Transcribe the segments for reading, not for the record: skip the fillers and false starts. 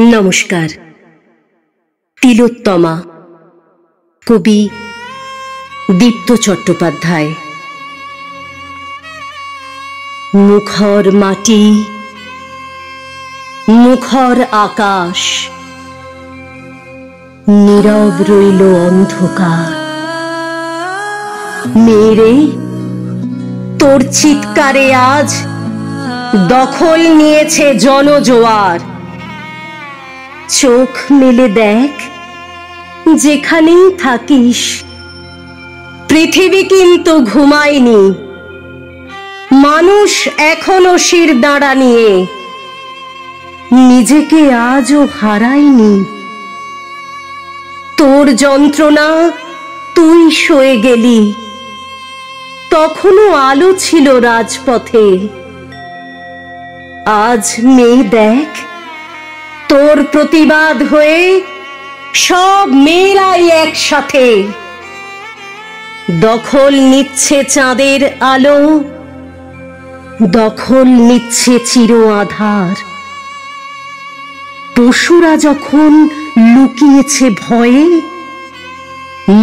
নমস্কার। তিলোত্তমা, কবি দীপ্ত চট্টোপাধ্যায়। মুখর মাটি, মুখর আকাশ, নীরব রইল অন্ধকার। মেরে তোর চিৎকারে আজ দখল নিয়েছে জনজোয়ার। চোখ মেলে দেখ, যেখানেই থাকিস, পৃথিবী কিন্তু ঘুমায়নি। মানুষ এখনো শির দাঁড়া নিয়ে নিজেকে আজও হারায়নি। তোর যন্ত্রণা তুই সয়ে গেলি, তখনও আলো ছিল রাজপথে। আজ মেয়ে দেখ, তোর প্রতিবাদ হয়ে সব মেয়েরাই একসাথে দখল নিচ্ছে চাঁদের আলো, দখল নিচ্ছে চির আধার। পশুরা যখন লুকিয়েছে ভয়ে,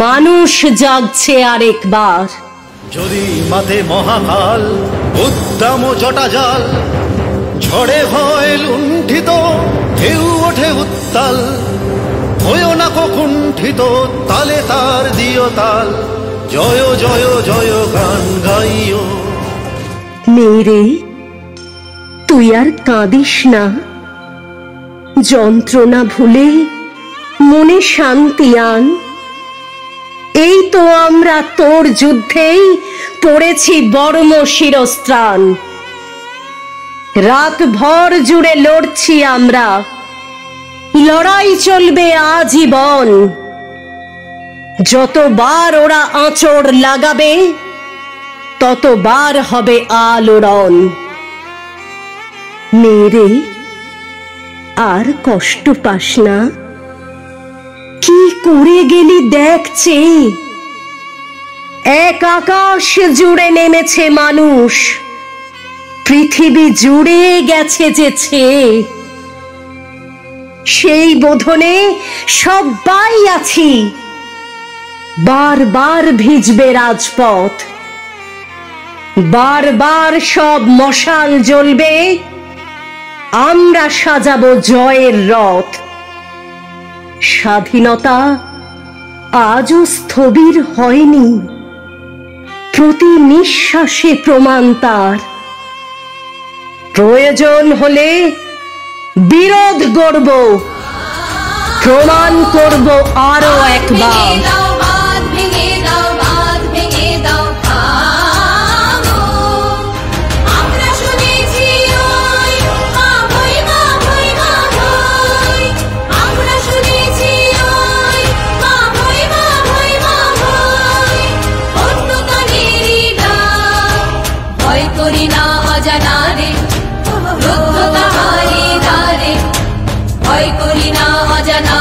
মানুষ জাগছে আরেকবার। যদি মাতে মহাকাল উদ্দাম জটা জাল, ঝড়ে হয় লুণ্ঠিত, ঢেউ ওঠে উত্তাল। হয়েও না কুণ্ঠিত, তালে তার দিও তাল। জয় জয় জয় গান গাইও। মেরে তুই আর কাঁদিস না, যন্ত্রণা ভুলে মনে শান্তি আন। এই তো আমরা তোর যুদ্ধেই পড়েছি বর্ম শিরস্ত্রাণ। রাত ভর জুড়ে লড়ছি আমরা, লড়াই চলবে আজীবন। যতবার ওরা আঁচড় লাগাবে, ততবার হবে আলোড়ন। মেরে আর কষ্ট পাস না, কি করে গেলি দেখছে। এক আকাশ জুড়ে নেমেছে মানুষ, পৃথিবী জুড়ে গেছে যে ছেয়ে। সেই বোধনে সবাই আছি, বারবার ভিজবে রাজপথ। বারবার সব মশাল জ্বলবে, আমরা সাজাবো জয়ের রথ। স্বাধীনতা আজও স্থবির হয়নি, প্রতি নিঃশ্বাসে প্রমাণ তার। প্রয়োজন হলে বিরোধ গড়ব, প্রমাণ করব আরো একবার। ভয় করি না অজানা